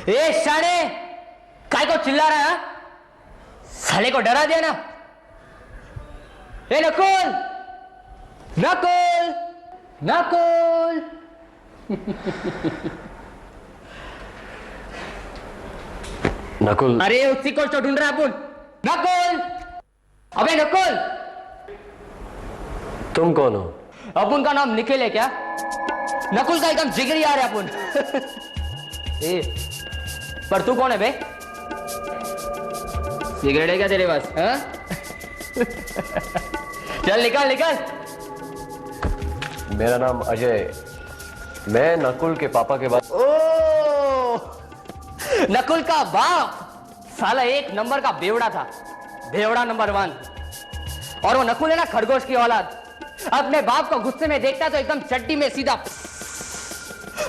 ए शाने, काय को चिल्ला रहा है? साले को डरा दिया ना? ए नकुल, नकुल, नकुल। नकुल, अरे उसी को तो ढूंढ रहा अपन। नकुल, अबे नकुल, तुम कौन हो? अपन का नाम निखिल है क्या? नकुल का एकदम जिगरी आ रहा है अपन। ए, पर तू कौन है बे? सिगरेट है क्या तेरे पास? हाँ? चल निकल निकल। मेरा नाम अजय, मैं नकुल के पापा के बाद। ओ, नकुल का बाप साला एक नंबर का बेवड़ा था, बेवड़ा नंबर 1। और वो नकुल है ना, खरगोश की औलाद। अपने बाप को गुस्से में देखता तो एकदम चड्डी में सीधा,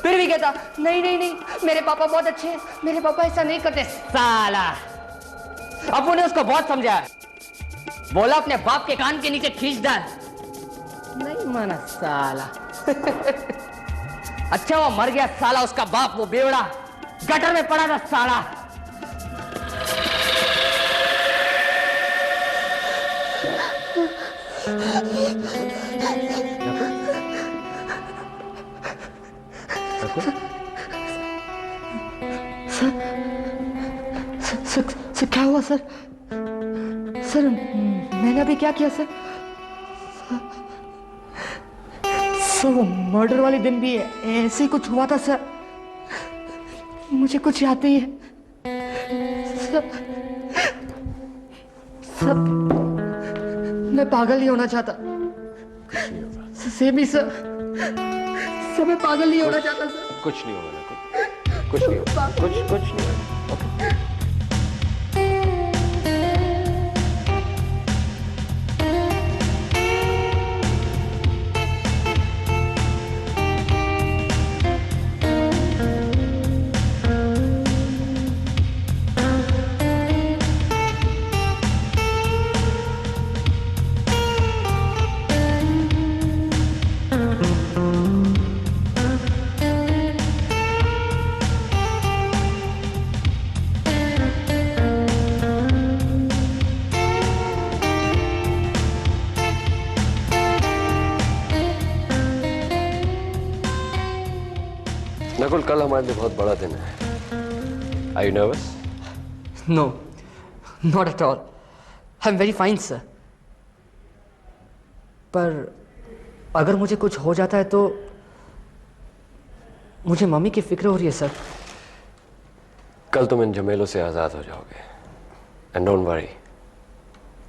फिर भी कहता नहीं नहीं नहीं, मेरे पापा बहुत अच्छे हैं, मेरे पापा ऐसा नहीं करते। साला अबू ने उसको बहुत समझाया, बोला अपने बाप के कान के नीचे खींच डाल, नहीं माना साला। अच्छा वो मर गया साला, उसका बाप वो बेवड़ा गटर में पड़ा था साला। सर क्या हुआ सर? सर मैंने अभी क्या किया सर? सर वो मर्डर वाले दिन भी ऐसे ही कुछ हुआ था सर, मुझे कुछ याद नहीं है सर। सर मैं पागल नहीं होना चाहता, सेम ही सर, सर मैं पागल नहीं होना चाहता सर। कुछ नहीं होगा नकुल, कुछ नहीं होगा, कुछ नहीं होगा। नकुल, कल हमारे लिए बहुत बड़ा दिन है। Are you nervous? No, not at all. I'm very fine, sir. पर अगर मुझे कुछ हो जाता है तो मुझे मम्मी की फिक्र हो रही है सर। कल तुम इन झमेलों से आजाद हो जाओगे। And don't worry,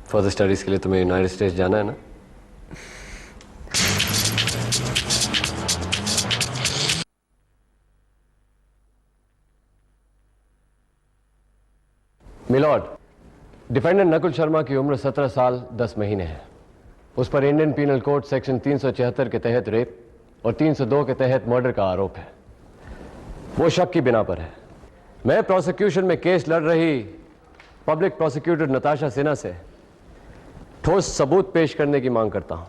further studies के लिए तुम्हें यूनाइटेड स्टेट्स जाना है ना? मिलॉर्ड, डिफेंडेंट नकुल शर्मा की उम्र 17 साल 10 महीने है। उस पर इंडियन पीनल कोड सेक्शन 376 के तहत रेप और 302 के तहत मर्डर का आरोप है। वो शक की बिना पर है। मैं प्रोसिक्यूशन में केस लड़ रही पब्लिक प्रोसिक्यूटर नताशा सिन्हा से ठोस सबूत पेश करने की मांग करता हूं।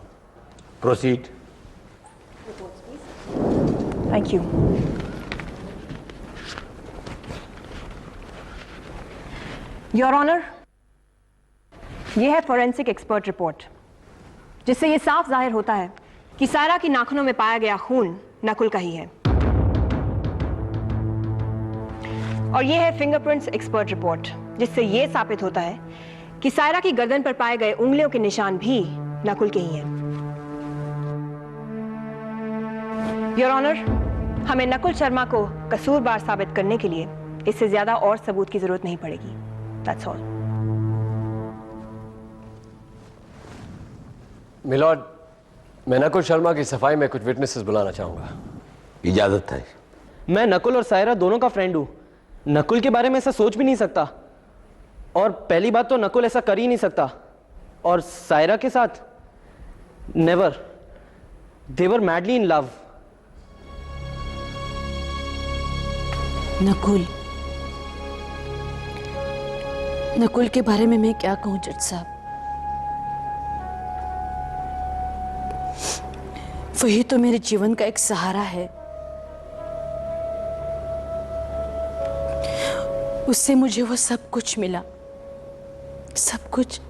Proceed. Thank you. Your honour, यह है फॉरेंसिक एक्सपर्ट रिपोर्ट, जिससे यह साफ जाहिर होता है कि सायरा की नाखूनों में पाया गया खून नकुल का ही है। और यह है फिंगरप्रिंट्स एक्सपर्ट रिपोर्ट, जिससे यह साबित होता है कि सायरा की गर्दन पर पाए गए उंगलियों के निशान भी नकुल के ही हैं। योर ऑनर, हमें नकुल शर्मा को कसूरवार साबित करने के लिए इससे ज्यादा और सबूत की जरूरत नहीं पड़ेगी। That's all. मिलॉर्ड, मैं नकुल शर्मा की सफाई में कुछ विटनेसेस बुलाना चाहूंगा। इजाजत है। मैं नकुल और सायरा दोनों का फ्रेंड हूं। नकुल के बारे में ऐसा सोच भी नहीं सकता, और पहली बात तो नकुल ऐसा कर ही नहीं सकता, और सायरा के साथ never. They were madly in love. Nakul के बारे में मैं क्या कहूं जज साहब? वही तो मेरे जीवन का एक सहारा है। उससे मुझे वो सब कुछ मिला, सब कुछ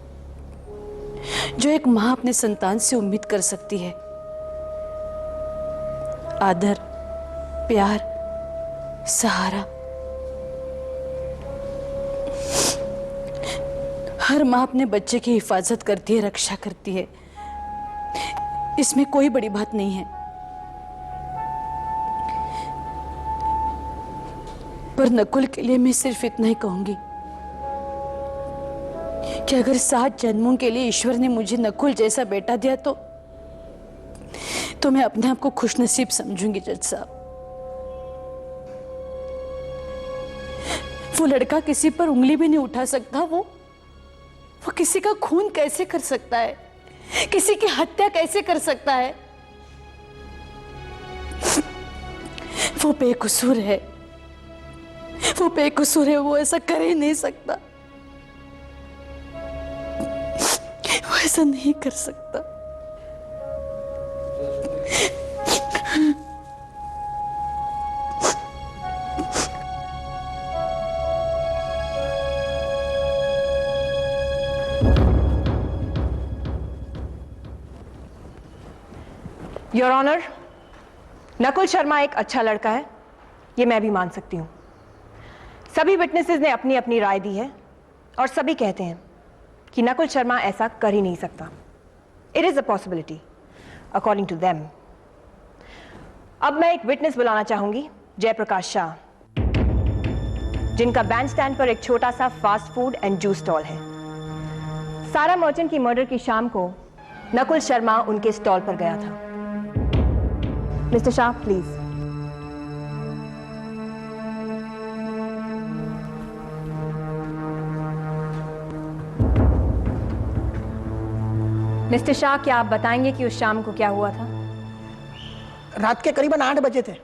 जो एक माँ अपने संतान से उम्मीद कर सकती है। आदर, प्यार, सहारा। हर माँ अपने बच्चे की हिफाजत करती है, रक्षा करती है, इसमें कोई बड़ी बात नहीं है। पर नकुल के लिए मैं सिर्फ इतना ही कहूंगी कि अगर 7 जन्मों के लिए ईश्वर ने मुझे नकुल जैसा बेटा दिया तो मैं अपने आप को खुशनसीब समझूंगी जज साहब। वो लड़का किसी पर उंगली भी नहीं उठा सकता, वो किसी का खून कैसे कर सकता है, किसी की हत्या कैसे कर सकता है? वो बेकसूर है, वो बेकसूर है, वो ऐसा कर ही नहीं सकता, वो ऐसा नहीं कर सकता। योर ऑनर, नकुल शर्मा एक अच्छा लड़का है, ये मैं भी मान सकती हूँ। सभी विटनेसेस ने अपनी अपनी राय दी है और सभी कहते हैं कि नकुल शर्मा ऐसा कर ही नहीं सकता। It is a possibility according to them. अब मैं एक विटनेस बुलाना चाहूंगी, जयप्रकाश शाह, जिनका बैंड स्टैंड पर एक छोटा सा fast food and juice stall है। सारा मर्चेंट की मर्डर की शाम को नकुल शर्मा उनके स्टॉल पर गया था। Mister Shah, please. Mister Shah, क्या आप बताएंगे कि उस शाम को क्या हुआ था? रात के करीबन 8 बजे थे,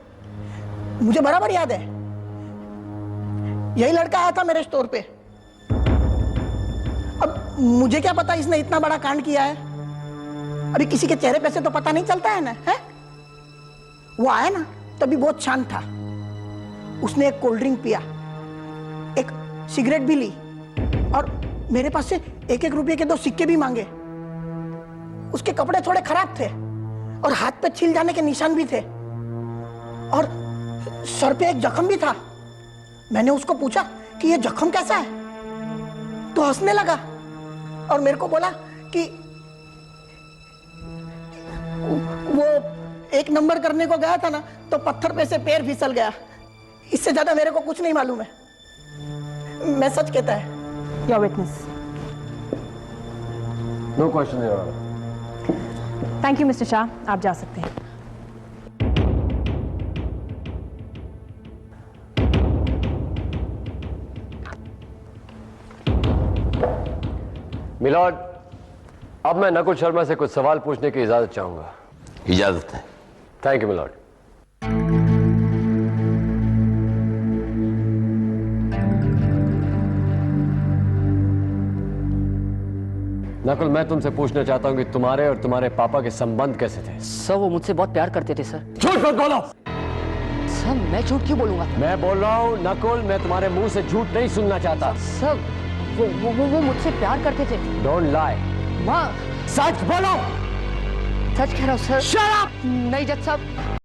मुझे बराबर याद है। यही लड़का आया था मेरे स्टोर पे। अब मुझे क्या पता इसने इतना बड़ा कांड किया है। अभी किसी के चेहरे पे से तो पता नहीं चलता है ना, है? वो आया ना तभी बहुत शांत था। उसने एक कोल्ड ड्रिंक पिया, एक सिगरेट भी ली और मेरे पास से 1-1 रुपये के 2 सिक्के भी मांगे। उसके कपड़े थोड़े खराब थे और हाथ पे छील जाने के निशान भी थे और सर पे एक जख्म भी था। मैंने उसको पूछा कि ये जख्म कैसा है, तो हंसने लगा और मेरे को बोला कि वो 1 नंबर करने को गया था ना, तो पत्थर पे से पैर फिसल गया। इससे ज्यादा मेरे को कुछ नहीं मालूम है। मैं सच कहता है। Your witness. No question your honour. Thank you mister Shah, आप जा सकते हैं। मिलॉर्ड, अब मैं नकुल शर्मा से कुछ सवाल पूछने की इजाजत चाहूंगा। इजाजत है। Thank you milord. नकुल, मैं तुमसे पूछना चाहता हूं कि तुम्हारे और तुम्हारे पापा के संबंध कैसे थे? सर वो मुझसे बहुत प्यार करते थे सर। झूठ मत बोलो। सर मैं झूठ क्यों बोलूंगा? मैं बोल रहा हूं नकुल, मैं तुम्हारे मुंह से झूठ नहीं सुनना चाहता। सर वो मुझसे प्यार करते थे। Don't lie. माँ सच बोलो। सच कह रहा हूँ सर। Shut up. नहीं जज साहब,